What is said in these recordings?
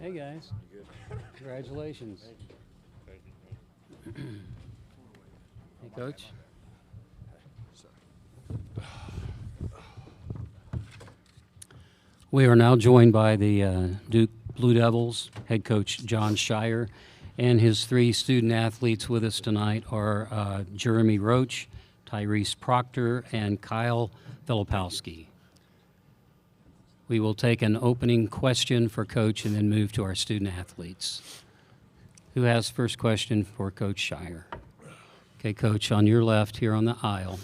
Hey, guys. Congratulations. Hey, Coach. We are now joined by the Duke Blue Devils head coach John Shire, and his three student athletes with us tonight are Jeremy Roach, Tyrese Proctor, and Kyle Filipowski. We will take an opening question for Coach and then move to our student athletes. Who has first question for Coach Shire? Okay, Coach, on your left here on the aisle.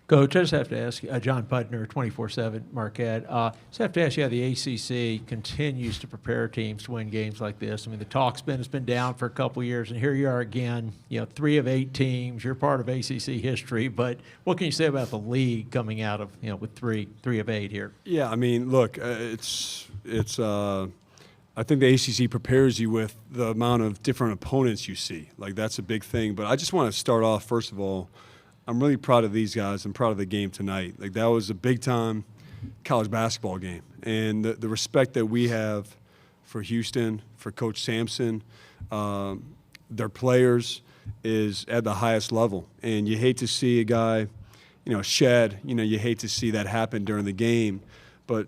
Coach, I just have to ask you, John Putner, 24/7 Marquette. Just have to ask you how the ACC continues to prepare teams to win games like this. I mean, the talk's has been down for a couple of years, and here you are again. 3 of 8 teams. You're part of ACC history, but what can you say about the league coming out of with three of 8 here? Yeah, I mean, look, it's. I think the ACC prepares you with the amount of different opponents you see. Like, that's a big thing. But I just want to start off, first of all, I'm really proud of these guys. I'm proud of the game tonight. Like, that was a big-time college basketball game. And the respect that we have for Houston, for Coach Sampson, their players is at the highest level. And you hate to see a guy, shed. You hate to see that happen during the game. But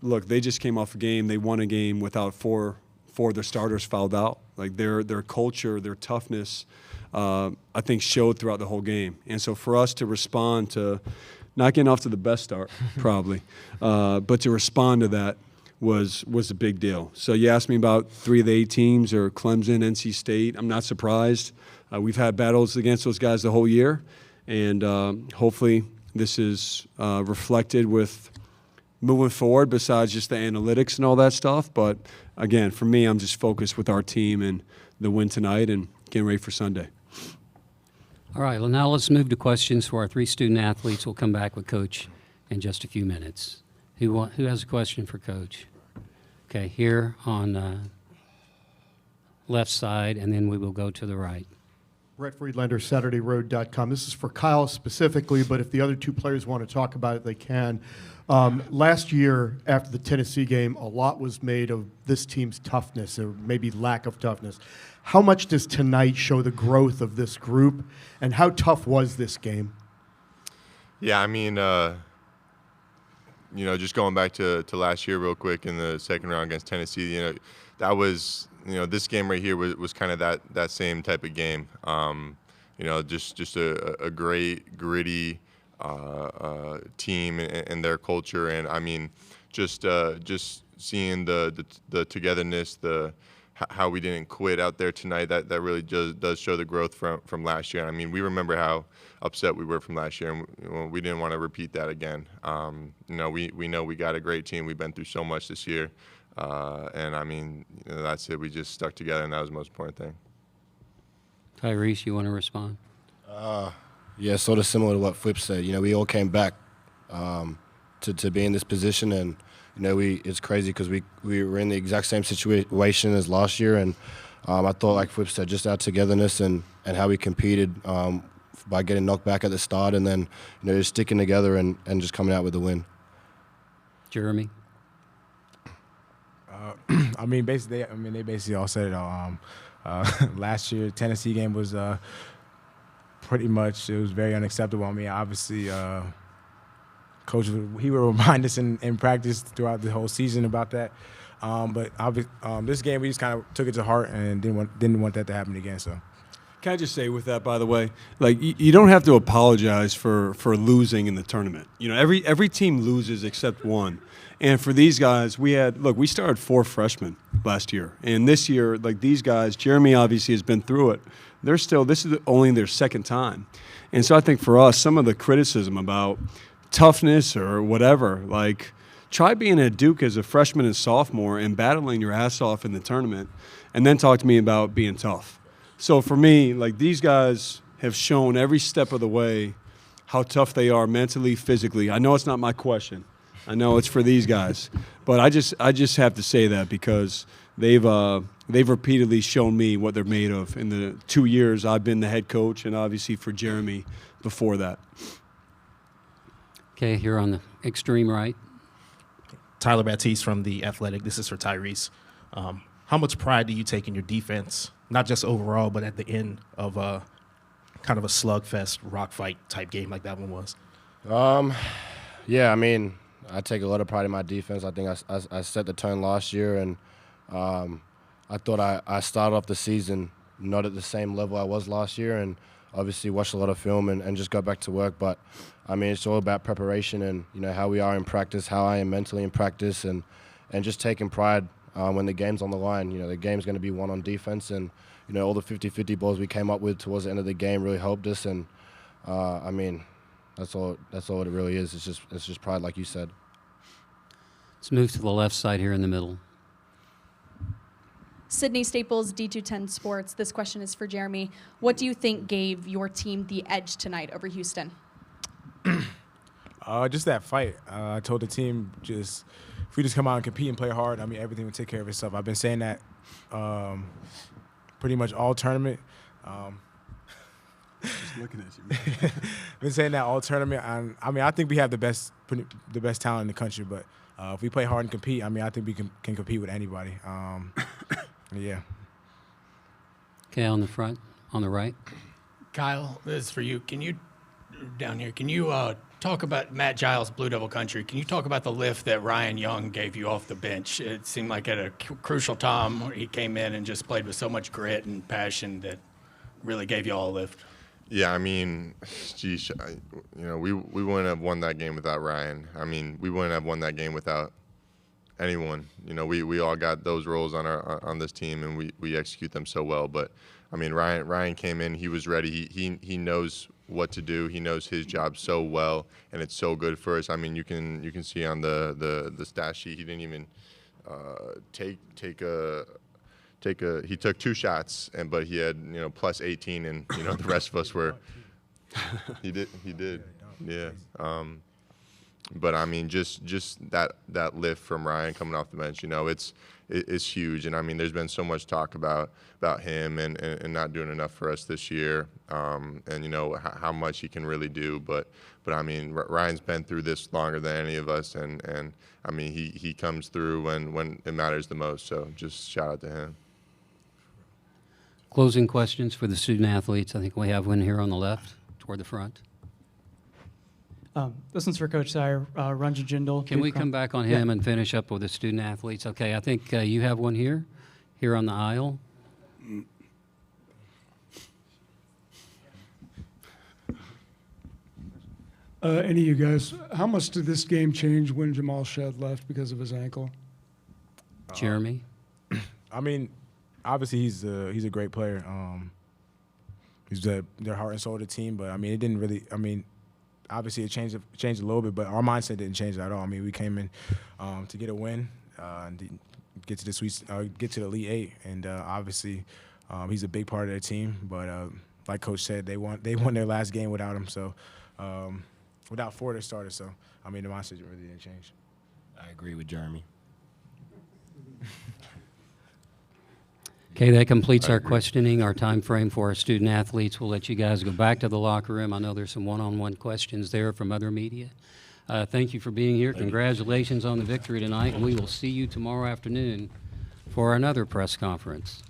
look, they just came off a game. They won a game without four of their starters fouled out. Like, their culture, their toughness, I think showed throughout the whole game. And so for us to respond to not getting off to the best start, probably, but to respond to that was a big deal. So you asked me about 3 of the 8 teams, or Clemson, NC State. I'm not surprised. We've had battles against those guys the whole year, and hopefully this is reflected with moving forward besides just the analytics and all that stuff. But, again, for me, I'm just focused with our team and the win tonight and getting ready for Sunday. All right, well, now let's move to questions for our 3 student athletes. We'll come back with Coach in just a few minutes. Who has a question for Coach? Okay, here on the left side, and then we will go to the right. Brett Friedlander, SaturdayRoad.com. This is for Kyle specifically, but if the other 2 players want to talk about it, they can. Last year, after the Tennessee game, a lot was made of this team's toughness, or maybe lack of toughness. How much does tonight show the growth of this group, and how tough was this game? Yeah, I mean, just going back to last year real quick in the second round against Tennessee, that was, this game right here was kind of that same type of game. Just a great, gritty team and their culture, and I mean, just seeing the togetherness, how we didn't quit out there tonight. That really does show the growth from last year. I mean, we remember how upset we were from last year, and we didn't want to repeat that again. We know we got a great team. We've been through so much this year, and I mean, that's it. We just stuck together, and that was the most important thing. Tyrese, you want to respond? Yeah, sort of similar to what Flip said. We all came back to be in this position, and it's crazy because we were in the exact same situation as last year, and I thought, like Flip said, just our togetherness and how we competed by getting knocked back at the start, and then just sticking together and just coming out with the win. Jeremy? They basically all said it all. Last year, Tennessee game was pretty much, it was very unacceptable. I mean, obviously, Coach, he would remind us in practice throughout the whole season about that. But this game, we just kind of took it to heart and didn't want that to happen again. So, Can I just say with that, by the way, like, you don't have to apologize for losing in the tournament. Every team loses except one. And for these guys, we started 4 freshmen last year. And this year, like, these guys, Jeremy obviously has been through it. This is only their second time. And so I think for us, some of the criticism about toughness or whatever, like, try being at Duke as a freshman and sophomore and battling your ass off in the tournament, and then talk to me about being tough. So for me, like, these guys have shown every step of the way how tough they are mentally, physically. I know it's not my question. I know it's for these guys. But I just have to say that because they've repeatedly shown me what they're made of in the 2 years I've been the head coach, and obviously for Jeremy before that. Okay, here on the extreme right. Tyler Baptiste from The Athletic. This is for Tyrese. How much pride do you take in your defense, not just overall, but at the end of kind of a slugfest, rock fight type game like that one was? Yeah, I mean, I take a lot of pride in my defense. I think I set the tone last year, and I thought I started off the season not at the same level I was last year, and obviously watched a lot of film and just got back to work. But, I mean, it's all about preparation and, how we are in practice, how I am mentally in practice, and just taking pride when the game's on the line. The game's going to be won on defense, and, all the 50-50 balls we came up with towards the end of the game really helped us. And, I mean, that's all it really is. It's just pride, like you said. Let's move to the left side here in the middle. Sydney Staples, D210 Sports. This question is for Jeremy. What do you think gave your team the edge tonight over Houston? Just that fight. I told the team, if we just come out and compete and play hard, I mean, everything will take care of itself. I've been saying that pretty much all tournament. Just looking at you. Been saying that all tournament. And, I mean, I think we have the best talent in the country, but if we play hard and compete, I mean, I think we can compete with anybody. Yeah. Okay, on the front, on the right. Kyle, this is for you. Can you talk about Matt Giles, Blue Devil Country? Can you talk about the lift that Ryan Young gave you off the bench? It seemed like at a crucial time where he came in and just played with so much grit and passion that really gave you all a lift. Yeah, I mean, geez, we wouldn't have won that game without Ryan. I mean, we wouldn't have won that game without anyone. We all got those roles on this team, and we execute them so well. But I mean, Ryan came in. He was ready. He knows what to do. He knows his job so well, and it's so good for us. I mean, you can see on the stat sheet, he didn't even he took 2 shots, but he had plus 18, and the rest of us were. He did. Yeah. But I mean, just that lift from Ryan coming off the bench, it's huge. And I mean, there's been so much talk about him and not doing enough for us this year, and how much he can really do. But I mean, Ryan's been through this longer than any of us, and I mean, he comes through when it matters the most. So just shout out to him. Closing questions for the student athletes. I think we have one here on the left, toward the front. This one's for Coach Sire, Ranjan Jindal. Can we come back on him and finish up with the student athletes? Okay, I think you have one here on the aisle. Any of you guys, how much did this game change when Jamal Shed left because of his ankle? Jeremy? I mean, obviously he's a great player. He's their heart and soul of the team, but I mean, it didn't really. I mean, obviously it changed a little bit, but our mindset didn't change at all. I mean, we came in to get a win and get to the Elite Eight, and obviously he's a big part of their team. But like Coach said, they won their last game without him, so without 4 their starters. So I mean, the mindset really didn't change. I agree with Jeremy. Okay, that completes our questioning, our time frame for our student athletes. We'll let you guys go back to the locker room. I know there's some one-on-one questions there from other media. Thank you for being here. Congratulations on the victory tonight, and we will see you tomorrow afternoon for another press conference.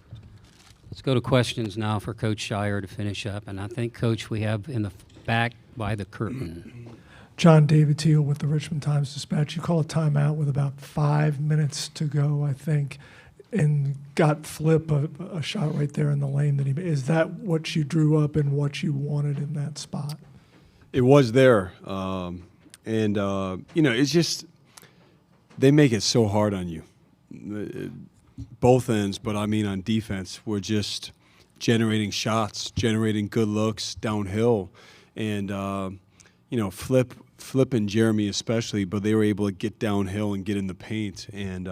Let's go to questions now for Coach Shire to finish up, and I think, Coach, we have in the back by the curtain. John David Teal with the Richmond Times-Dispatch. You call a timeout with about 5 minutes to go, I think, and got Flip a shot right there in the lane that he made. Is that what you drew up and what you wanted in that spot? It was there. It's just they make it so hard on you. Both ends, but I mean on defense, we're just generating shots, generating good looks downhill. And, Flip and Jeremy especially, but they were able to get downhill and get in the paint. And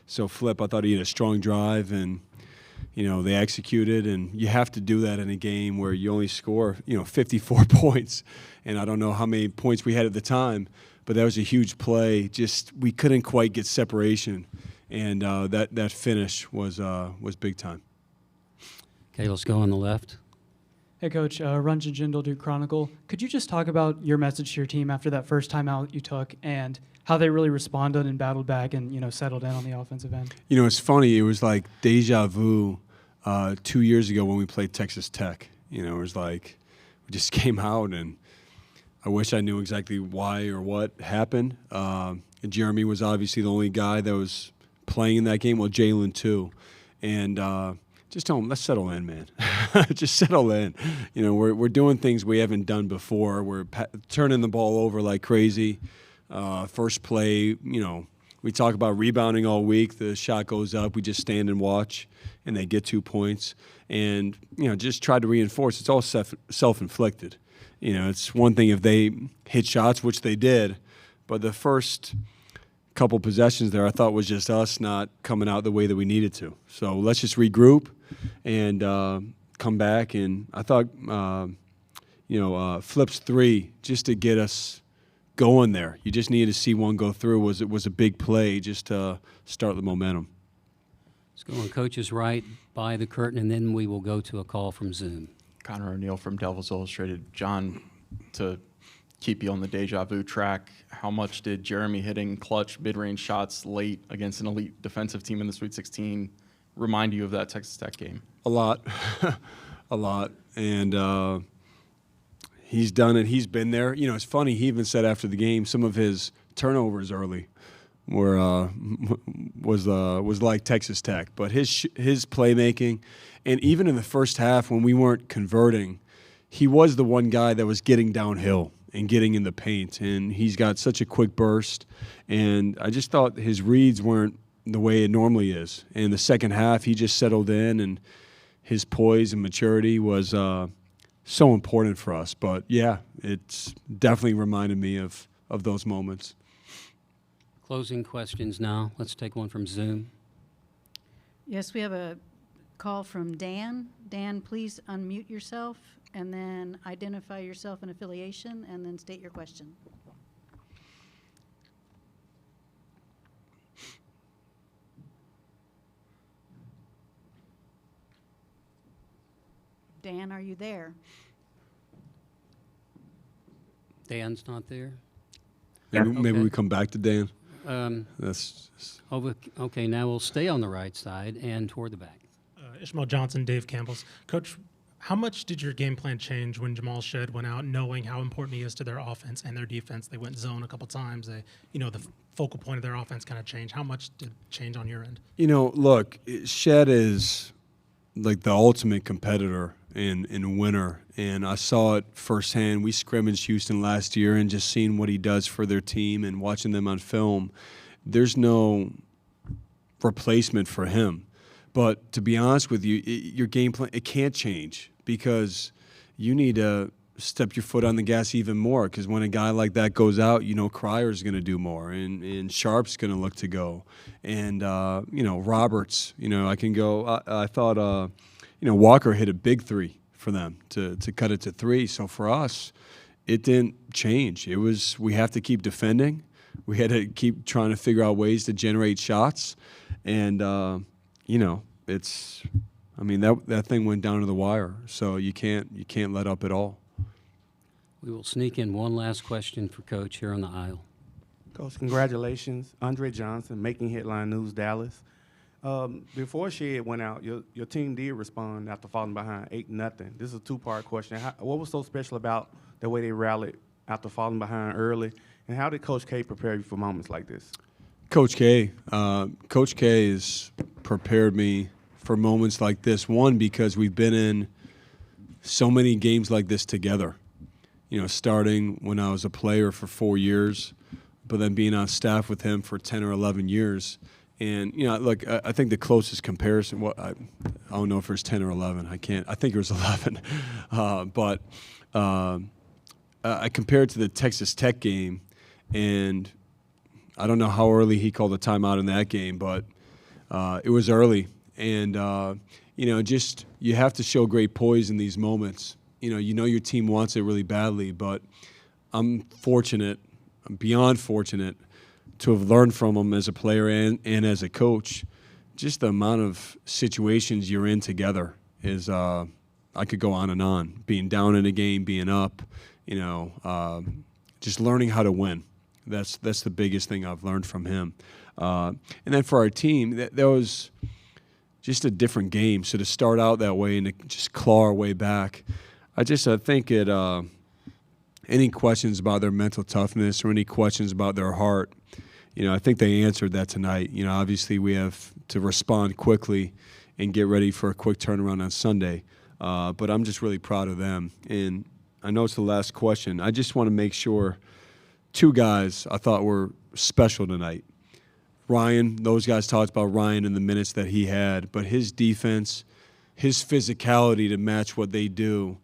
so Flip, I thought he had a strong drive, and, they executed. And you have to do that in a game where you only score, 54 points. And I don't know how many points we had at the time, but that was a huge play. Just we couldn't quite get separation. And that finish was big time. Okay, let's go on the left. Hey, Coach, Ranjan Jindal, Duke Chronicle. Could you just talk about your message to your team after that first timeout you took and how they really responded and battled back and, settled in on the offensive end. It's funny. It was like deja vu 2 years ago when we played Texas Tech. It was like we just came out, and I wish I knew exactly why or what happened. Jeremy was obviously the only guy that was playing in that game. Well, Jalen too. And just tell him, let's settle in, man. Just settle in. We're doing things we haven't done before. We're turning the ball over like crazy. First play, we talk about rebounding all week. The shot goes up. We just stand and watch, and they get 2 points. And, just try to reinforce. It's all self-inflicted. It's one thing if they hit shots, which they did, but the first couple possessions there I thought was just us not coming out the way that we needed to. So let's just regroup and come back. And I thought, Flip's 3, just to get us going there. You just needed to see one go through. Was a big play just to start the momentum. Let's go on Coach's right by the curtain, and then we will go to a call from Zoom. Connor O'Neill from Devils Illustrated. John, to keep you on the deja vu track, how much did Jeremy hitting clutch mid-range shots late against an elite defensive team in the Sweet 16 remind you of that Texas Tech game? A lot. A lot. And he's done it. He's been there. It's funny. He even said after the game some of his turnovers early were was like Texas Tech. But his playmaking, and even in the first half when we weren't converting, he was the one guy that was getting downhill and getting in the paint. And he's got such a quick burst. And I just thought his reads weren't the way it normally is. And the second half, he just settled in, and his poise and maturity was so important for us. But, yeah, it's definitely reminded me of those moments. Closing questions now. Let's take one from Zoom. Yes, we have a call from Dan. Dan, please unmute yourself and then identify yourself and affiliation and then state your question. Dan, are you there? Dan's not there. Maybe we come back to Dan. Okay, now we'll stay on the right side and toward the back. Ishmael Johnson, Dave Campbell's. Coach, how much did your game plan change when Jamal Shead went out, knowing how important he is to their offense and their defense? They went zone a couple times. The focal point of their offense kind of changed. How much did it change on your end? Look, Shead is like the ultimate competitor and winner, and I saw it firsthand. We scrimmaged Houston last year, and just seeing what he does for their team and watching them on film, there's no replacement for him. But to be honest with you, your game plan, it can't change because you need to step your foot on the gas even more, because when a guy like that goes out, Cryer's going to do more, and Sharp's going to look to go. And, Roberts, I can go. I thought, Walker hit a big 3 for them to cut it to 3. So for us, it didn't change. It was we have to keep defending. We had to keep trying to figure out ways to generate shots. And, that thing went down to the wire. So you can't let up at all. We will sneak in one last question for Coach here on the aisle. Coach, congratulations. Andre Johnson, Making Headline News, Dallas. Before Shead went out, your team did respond after falling behind 8-0. This is a two-part question. What was so special about the way they rallied after falling behind early, and how did Coach K prepare you for moments like this? Coach K has prepared me for moments like this. One, because we've been in so many games like this together. Starting when I was a player for 4 years, but then being on staff with him for 10 or 11 years. And, look, I think the closest comparison, I don't know if it was 10 or 11. I think it was 11. But I compared to the Texas Tech game, and I don't know how early he called a timeout in that game, but it was early. And, just you have to show great poise in these moments. Your team wants it really badly, but I'm beyond fortunate to have learned from him as a player and as a coach. Just the amount of situations you're in together is, I could go on and on. Being down in a game, being up, just learning how to win. That's the biggest thing I've learned from him. And then for our team, that was just a different game. So to start out that way and to just claw our way back, I think any questions about their mental toughness or any questions about their heart, I think they answered that tonight. Obviously we have to respond quickly and get ready for a quick turnaround on Sunday. But I'm just really proud of them. And I know it's the last question. I just want to make sure two guys I thought were special tonight. Ryan, those guys talked about Ryan and the minutes that he had, but his defense, his physicality to match what they do,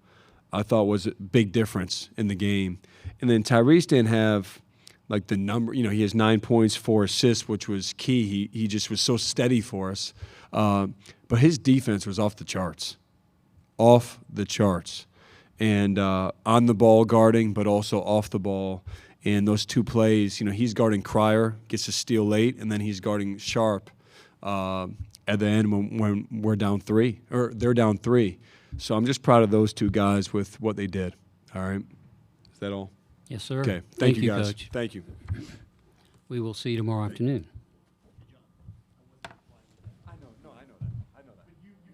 I thought was a big difference in the game. And then Tyrese didn't have like the number, he has 9 points, 4 assists, which was key. He just was so steady for us. But his defense was off the charts. Off the charts. And on the ball guarding, but also off the ball. And those two plays, he's guarding Cryer, gets a steal late, and then he's guarding Sharp at the end when we're down 3, or they're down 3. So I'm just proud of those two guys with what they did. All right? Is that all? Yes, sir. Okay. Thank you, guys. Coach. Thank you. We will see you tomorrow afternoon. I know that.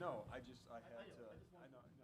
No, I just, I had to.